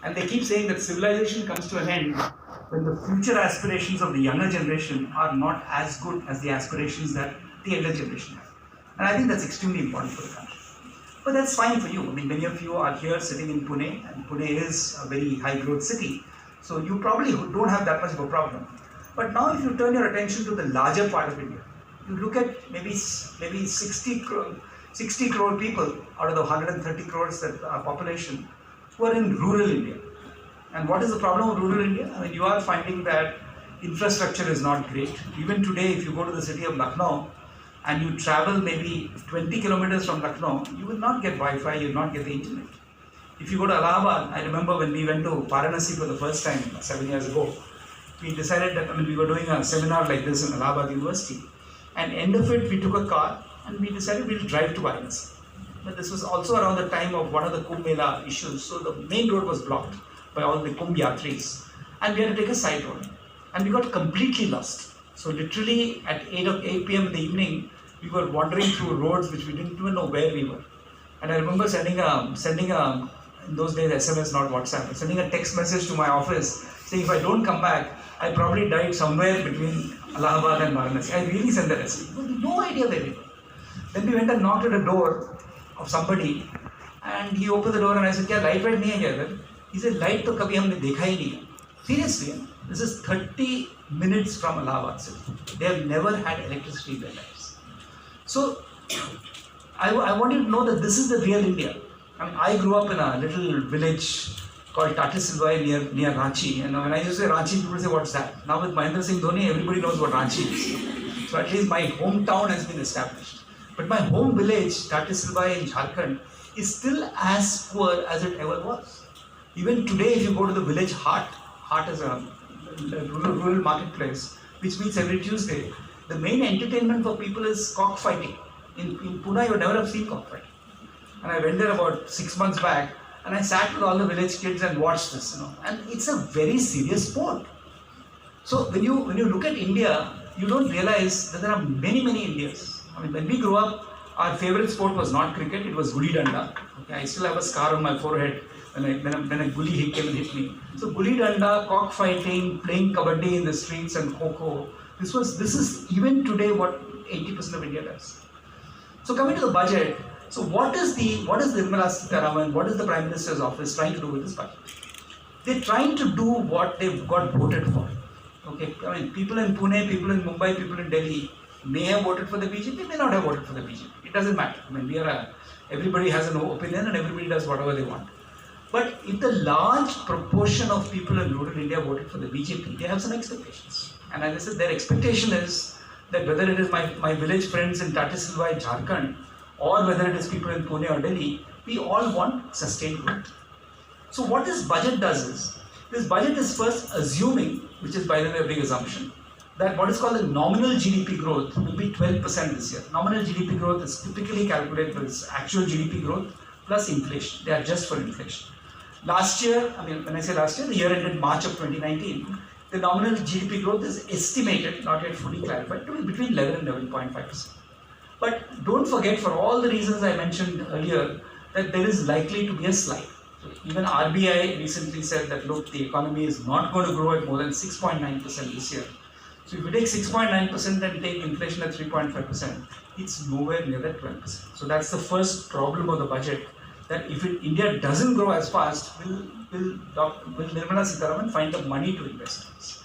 And they keep saying that civilization comes to an end when the future aspirations of the younger generation are not as good as the aspirations that the elder generation has. And I think that's extremely important for the country. But that's fine for you. I mean, many of you are here sitting in Pune, and Pune is a very high growth city. So you probably don't have that much of a problem. But now if you turn your attention to the larger part of India, you look at maybe 60 crore people out of the 130 crores that population who are in rural India. And what is the problem of rural India? I mean, you are finding that infrastructure is not great. Even today, if you go to the city of Lucknow and you travel maybe 20 kilometers from Lucknow, you will not get Wi-Fi, you will not get the internet. If you go to Allahabad, I remember when we went to Varanasi for the first time 7 years ago, we decided that, we were doing a seminar like this in Allahabad University. And end of it, we took a car and we decided we'll drive to Varanasi. But this was also around the time of one of the Kumbh Mela issues. So the main road was blocked by all the Kumbh Yatris. And we had to take a side road. And we got completely lost. So literally at 8 p.m. in the evening, we were wandering through roads which we didn't even know where we were. And I remember sending a in those days SMS, not WhatsApp, sending a text message to my office saying if I don't come back, I probably died somewhere between Allahabad and Varanasi. I really sent that message. We had no idea where we were. Then we went and knocked at a door of somebody, and he opened the door and I said, "Kya light nahi hai kya idhar?" He said, "Light to kabhi humne dekha hi nahi." Seriously, this is 30 minutes from Allahabad city. They have never had electricity in their lives. So, I want you to know that this is the real India. I grew up in a little village called Tatisilwai near Ranchi. And when I used to say Ranchi, people say, "What's that?" Now with Mahendra Singh Dhoni, everybody knows what Ranchi is. So at least my hometown has been established. But my home village, Tatisilwai in Jharkhand, is still as poor as it ever was. Even today, if you go to the village Hart is a rural marketplace, which meets every Tuesday, the main entertainment for people is cockfighting. In Pune, you would never have seen cockfighting. And I went there about 6 months back, and I sat with all the village kids and watched this, And it's a very serious sport. So when you look at India, you don't realize that there are many Indias. When we grew up, our favorite sport was not cricket; it was gulli danda. Okay, I still have a scar on my forehead when a gulli came and hit me. So gulli danda, cockfighting, playing kabaddi in the streets, and kho-kho. This is even today what 80% of India does. So coming to the budget. So what is Nirmala Sitharaman, what is the Prime Minister's office trying to do with this budget? They're trying to do what they've got voted for. Okay, people in Pune, people in Mumbai, people in Delhi may have voted for the BJP, may not have voted for the BJP. It doesn't matter. Everybody has an opinion and everybody does whatever they want. But if the large proportion of people in rural India voted for the BJP, they have some expectations. And as I said, their expectation is that whether it is my village friends in Tatisilwai, Jharkhand, or whether it is people in Pune or Delhi, we all want sustained growth. So what this budget does is, this budget is first assuming, which is by the way a big assumption, that what is called the nominal GDP growth will be 12% this year. Nominal GDP growth is typically calculated as actual GDP growth plus inflation. They are just for inflation. Last year, when I say last year, the year ended March of 2019, the nominal GDP growth is estimated, not yet fully clarified, to be between 11 and 11.5%. But don't forget, for all the reasons I mentioned earlier, that there is likely to be a slide. So even RBI recently said that, look, the economy is not going to grow at more than 6.9% this year. So if you take 6.9% and take inflation at 3.5%, it's nowhere near that 12%. So that's the first problem of the budget, that if India doesn't grow as fast, will Nirmala Sitharaman find the money to invest in this?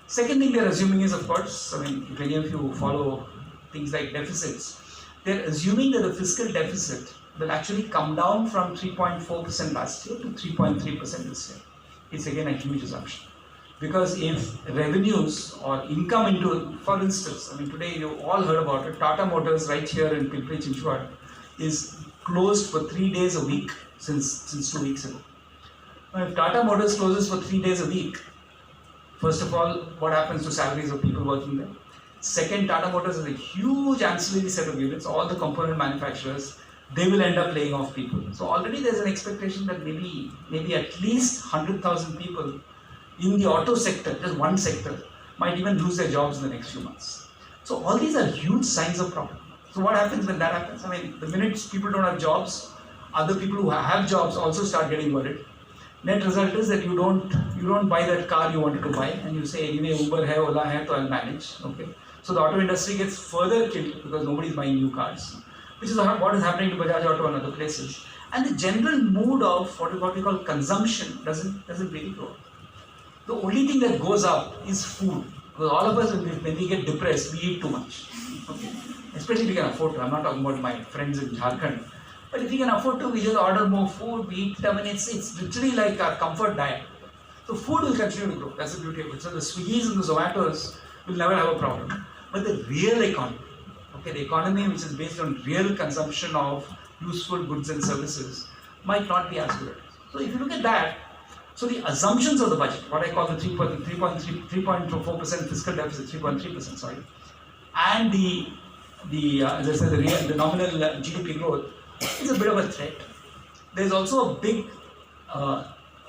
Second thing they're assuming is, of course, if any of you follow things like deficits, they're assuming that the fiscal deficit will actually come down from 3.4% last year to 3.3% this year. It's again a huge assumption. Because if revenues or income into, for instance, today you all heard about it, Tata Motors right here in Pimpri Chinchwad is closed for 3 days a week since 2 weeks ago. Now, if Tata Motors closes for 3 days a week, first of all, what happens to salaries of people working there? Second, Tata Motors is a huge ancillary set of units, all the component manufacturers, they will end up laying off people. So already there's an expectation that maybe at least 100,000 people in the auto sector, just one sector, might even lose their jobs in the next few months. So all these are huge signs of problem. So what happens when that happens? The minute people don't have jobs, other people who have jobs also start getting worried. Net result is that you don't buy that car you wanted to buy, and you say anyway Uber hai, Ola hai, so I'll manage. Okay, so the auto industry gets further killed because nobody is buying new cars, which is what is happening to Bajaj Auto and other places. And the general mood of what we call consumption doesn't really grow. The only thing that goes up is food. Because all of us, when we get depressed, we eat too much. Okay? Especially if we can afford to. I'm not talking about my friends in Jharkhand. But if we can afford to, we just order more food, we eat. I mean, it's literally like our comfort diet. So food will continue to grow. That's the beauty of it. So the Swiggies and the Zomatos will never have a problem. But the real economy, okay, the economy which is based on real consumption of useful goods and services, might not be as good. So if you look at that, so the assumptions of the budget, what I call the 3.4% fiscal deficit, 3.3%, sorry, and as I said, the nominal GDP growth is a bit of a threat. There's also a big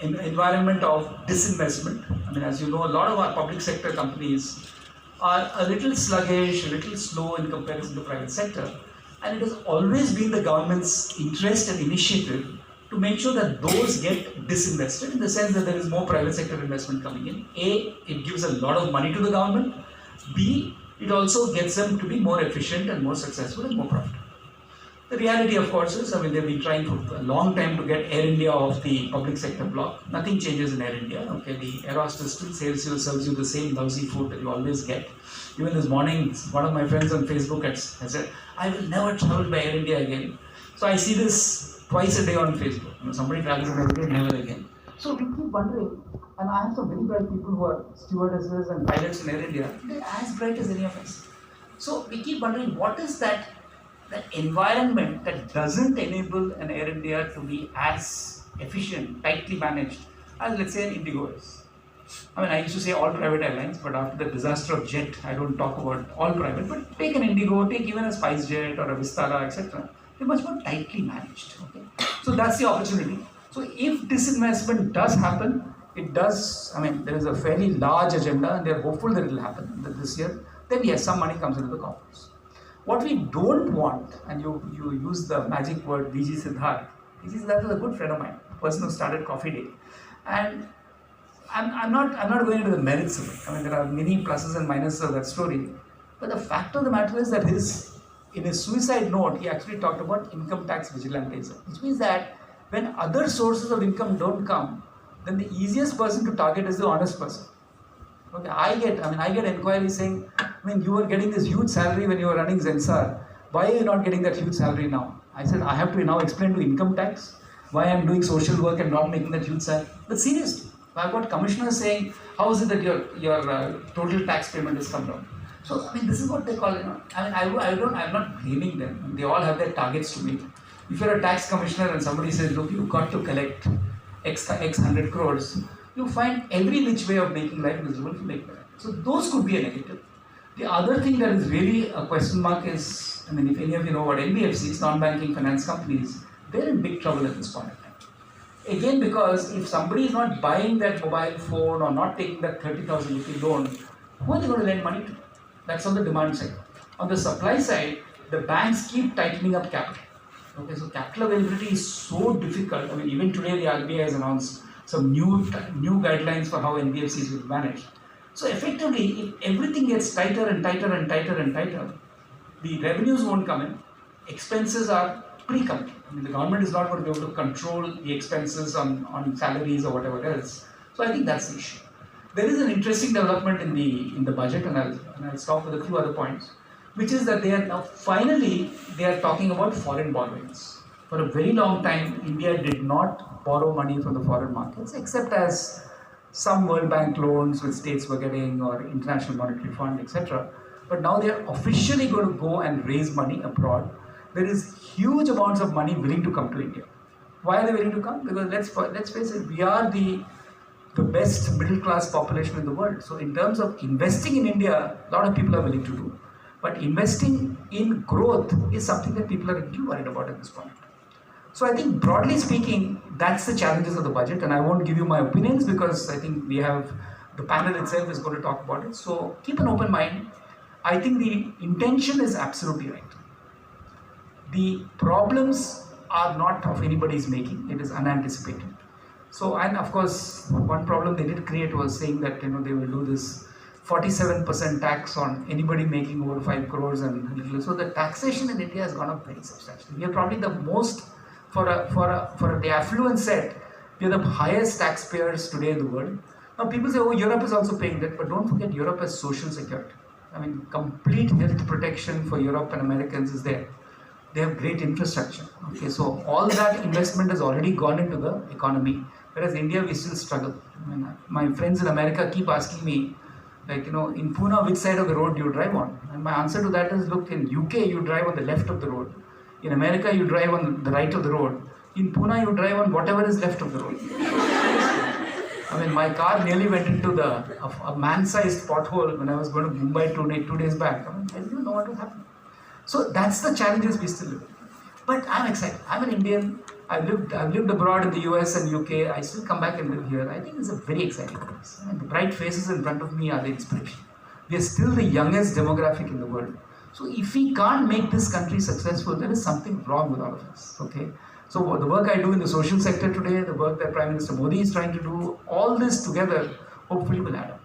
environment of disinvestment. I mean, as you know, a lot of our public sector companies are a little sluggish, a little slow in comparison to private sector, and it has always been the government's interest and initiative to make sure that those get disinvested in the sense that there is more private sector investment coming in. A, it gives a lot of money to the government. B, it also gets them to be more efficient and more successful and more profitable. The reality, of course, is, I mean, they've been trying for a long time to get Air India off the public sector block. Nothing changes in Air India. Okay, the air hostess still serves you the same lousy food that you always get. Even this morning, one of my friends on Facebook has said, I will never travel by Air India again. So I see this twice a day on Facebook. You know, somebody travels by Air India, never again. So we keep wondering, and I have some very bright people who are stewardesses and pilots in Air India. They're as bright as any of us. So we keep wondering, what is that environment that doesn't enable an Air India to be as efficient, tightly managed as, let's say, an Indigo is. I mean, I used to say all private airlines, but after the disaster of Jet, I don't talk about all private, but take an Indigo, take even a SpiceJet or a Vistara, etc. They're much more tightly managed. Okay? So that's the opportunity. So if disinvestment does happen, it does, I mean, there is a fairly large agenda and they're hopeful that it will happen this year, then yes, some money comes into the coffers. What we don't want, and you use the magic word VG Siddharth. VG Siddharth is a good friend of mine, a person who started Coffee Day. And I'm not going into the merits of it. I mean, there are many pluses and minuses of that story. But the fact of the matter is that in his suicide note, he actually talked about income tax vigilantism, which means that when other sources of income don't come, then the easiest person to target is the honest person. Okay, I get inquiries saying, you were getting this huge salary when you were running Zensar. Why are you not getting that huge salary now? I said, I have to now explain to income tax why I'm doing social work and not making that huge salary. But seriously, I've got commissioners saying, how is it that your total tax payment has come down? So, this is what they call it. I'm not blaming them. They all have their targets to meet. If you're a tax commissioner and somebody says, look, you've got to collect X 100 crores, you find every which way of making life miserable to make that. So those could be a negative. The other thing that is really a question mark is, if any of you know what NBFCs, non-banking finance companies, they're in big trouble at this point in time. Again, because if somebody is not buying that mobile phone or not taking that 30,000 rupee loan, who are they going to lend money to? That's on the demand side. On the supply side, the banks keep tightening up capital. Okay, so capital availability is so difficult. Even today the RBI has announced some new guidelines for how NBFCs will manage. So effectively, if everything gets tighter and tighter and tighter and tighter, the revenues won't come in. Expenses are pre-coming. The government is not going to be able to control the expenses on salaries or whatever else. So I think that's the issue. There is an interesting development in the budget, and I'll stop with a few other points, which is that they are now finally talking about foreign borrowings. For a very long time, India did not borrow money from the foreign markets, except as some World Bank loans which states were getting, or International Monetary Fund, etc. But now they are officially going to go and raise money abroad. There is huge amounts of money willing to come to India. Why are they willing to come? Because let's face it, we are the best middle class population in the world. So in terms of investing in India, a lot of people are willing to do. But investing in growth is something that people are really worried about at this point. So I think broadly speaking, that's the challenges of the budget, and I won't give you my opinions because I think the panel itself is going to talk about it. So keep an open mind. I think the intention is absolutely right. The problems are not of anybody's making, it is unanticipated. So, and of course, one problem they did create was saying that they will do this 47% tax on anybody making over 5 crores and little. So the taxation in India has gone up very substantially. We are probably the most for the affluent set. We are the highest taxpayers today in the world. Now people say, oh, Europe is also paying that, but don't forget Europe has social security. I mean, complete health protection for Europe and Americans is there. They have great infrastructure. Okay, so all that investment has already gone into the economy, whereas India we still struggle. I mean, my friends in America keep asking me, like, in Pune, which side of the road do you drive on? And my answer to that is, look, in UK you drive on the left of the road. In America you drive on the right of the road. In Pune you drive on whatever is left of the road. I mean, my car nearly went into a man-sized pothole when I was going to Mumbai 2 days back. I mean, I didn't know what was happening. So that's the challenges we still live with. But I'm excited. I'm an Indian. I've lived abroad in the US and UK. I still come back and live here. I think it's a very exciting place. And the bright faces in front of me are the inspiration. We are still the youngest demographic in the world. So if we can't make this country successful, there is something wrong with all of us. Okay. So the work I do in the social sector today, the work that Prime Minister Modi is trying to do, all this together hopefully will add up.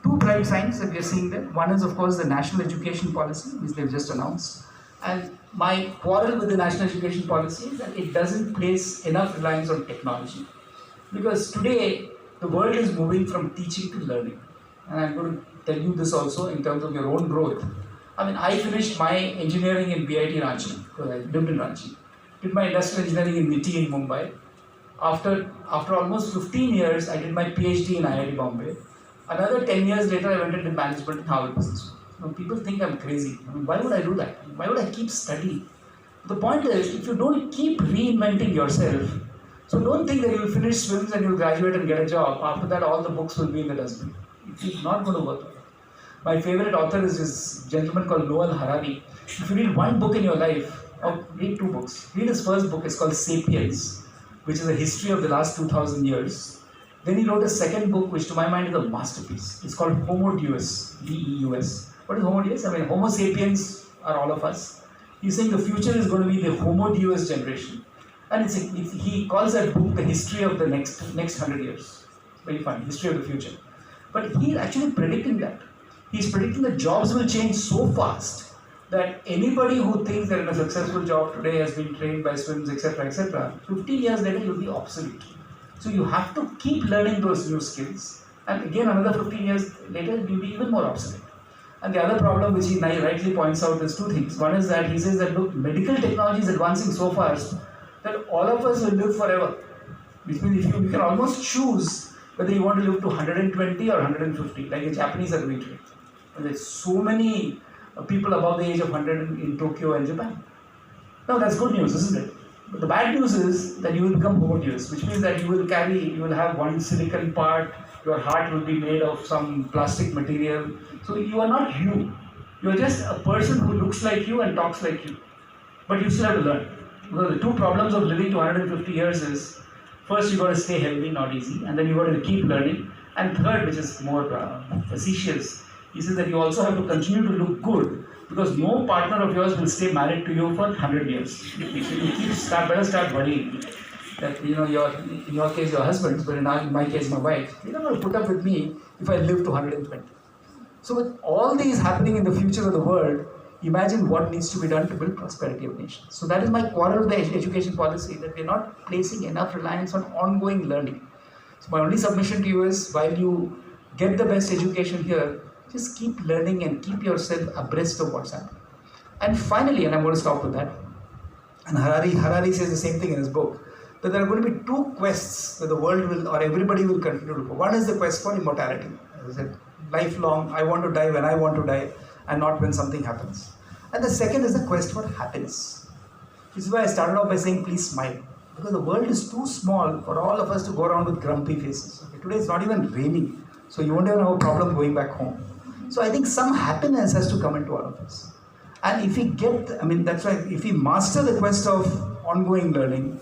Two bright signs that we are seeing there. One is, of course, the national education policy, which they've just announced. And my quarrel with the national education policy is that it doesn't place enough reliance on technology. Because today, the world is moving from teaching to learning. And I'm going to tell you this also in terms of your own growth. I mean, I finished my engineering in BIT Ranchi, because I lived in Ranchi. Did my industrial engineering in MITI in Mumbai. After almost 15 years, I did my PhD in IIT Bombay. Another 10 years later, I went into management in Harvard Business School. Now, people think I'm crazy. I mean, why would I do that? Why would I keep studying? The point is, if you don't keep reinventing yourself, so don't think that you will finish swims and you will graduate and get a job. After that, all the books will be in the dustbin. It's not going to work. My favorite author is this gentleman called Noel Harari. If you read one book in your life, or read 2 books. Read his first book, it's called Sapiens, which is a history of the last 2000 years. Then he wrote a second book, which to my mind is a masterpiece. It's called Homo Deus, D-E-U-S. What is Homo Deus? I mean, Homo sapiens are all of us. He's saying the future is going to be the Homo Deus generation. And he calls that book the history of the next 100 years. It's very fun, history of the future. But he's actually predicting that. He's predicting that jobs will change so fast that anybody who thinks they're in a successful job today has been trained by swims, etc., 15 years later you'll be obsolete. So you have to keep learning those new skills, and again another 15 years later you'll be even more obsolete. And the other problem which he rightly points out is 2 things. One is that he says that, look, medical technology is advancing so fast that all of us will live forever. Which means you can almost choose whether you want to live to 120 or 150, like the Japanese are doing today. And there's so many people above the age of 100 in Tokyo and Japan. Now that's good news, isn't it? But the bad news is that you will become homogeneous, which means that you will have one silicon part, your heart will be made of some plastic material. So you are not you. You are just a person who looks like you and talks like you. But you still have to learn. Because the 2 problems of living to 150 years is, first you got to stay healthy, not easy, and then you got to keep learning. And third, which is more facetious, he says that you also have to continue to look good, because no partner of yours will stay married to you for 100 years. You better start worrying that, in your case, your husband, but in my case, my wife, you're not going to put up with me if I live to 120. So with all these happening in the future of the world, imagine what needs to be done to build prosperity of nations. So that is my quarrel with the education policy, that we're not placing enough reliance on ongoing learning. So my only submission to you is, while you get the best education here, just keep learning and keep yourself abreast of what's happening. And finally, and I'm going to stop with that, and Harari says the same thing in his book, that there are going to be 2 quests that the world will, or everybody will continue to go. One is the quest for immortality. As I said, lifelong, I want to die when I want to die, and not when something happens. And the second is the quest for happiness. This is why I started off by saying, please smile. Because the world is too small for all of us to go around with grumpy faces. Okay, today it's not even raining, so you won't even have a problem going back home. So I think some happiness has to come into all of us. And if that's why if we master the quest of ongoing learning,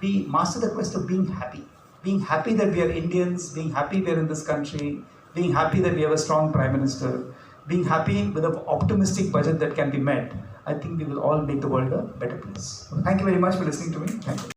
we master the quest of being happy. Being happy that we are Indians, being happy we are in this country, being happy that we have a strong Prime Minister, being happy with an optimistic budget that can be met. I think we will all make the world a better place. Thank you very much for listening to me. Thank you.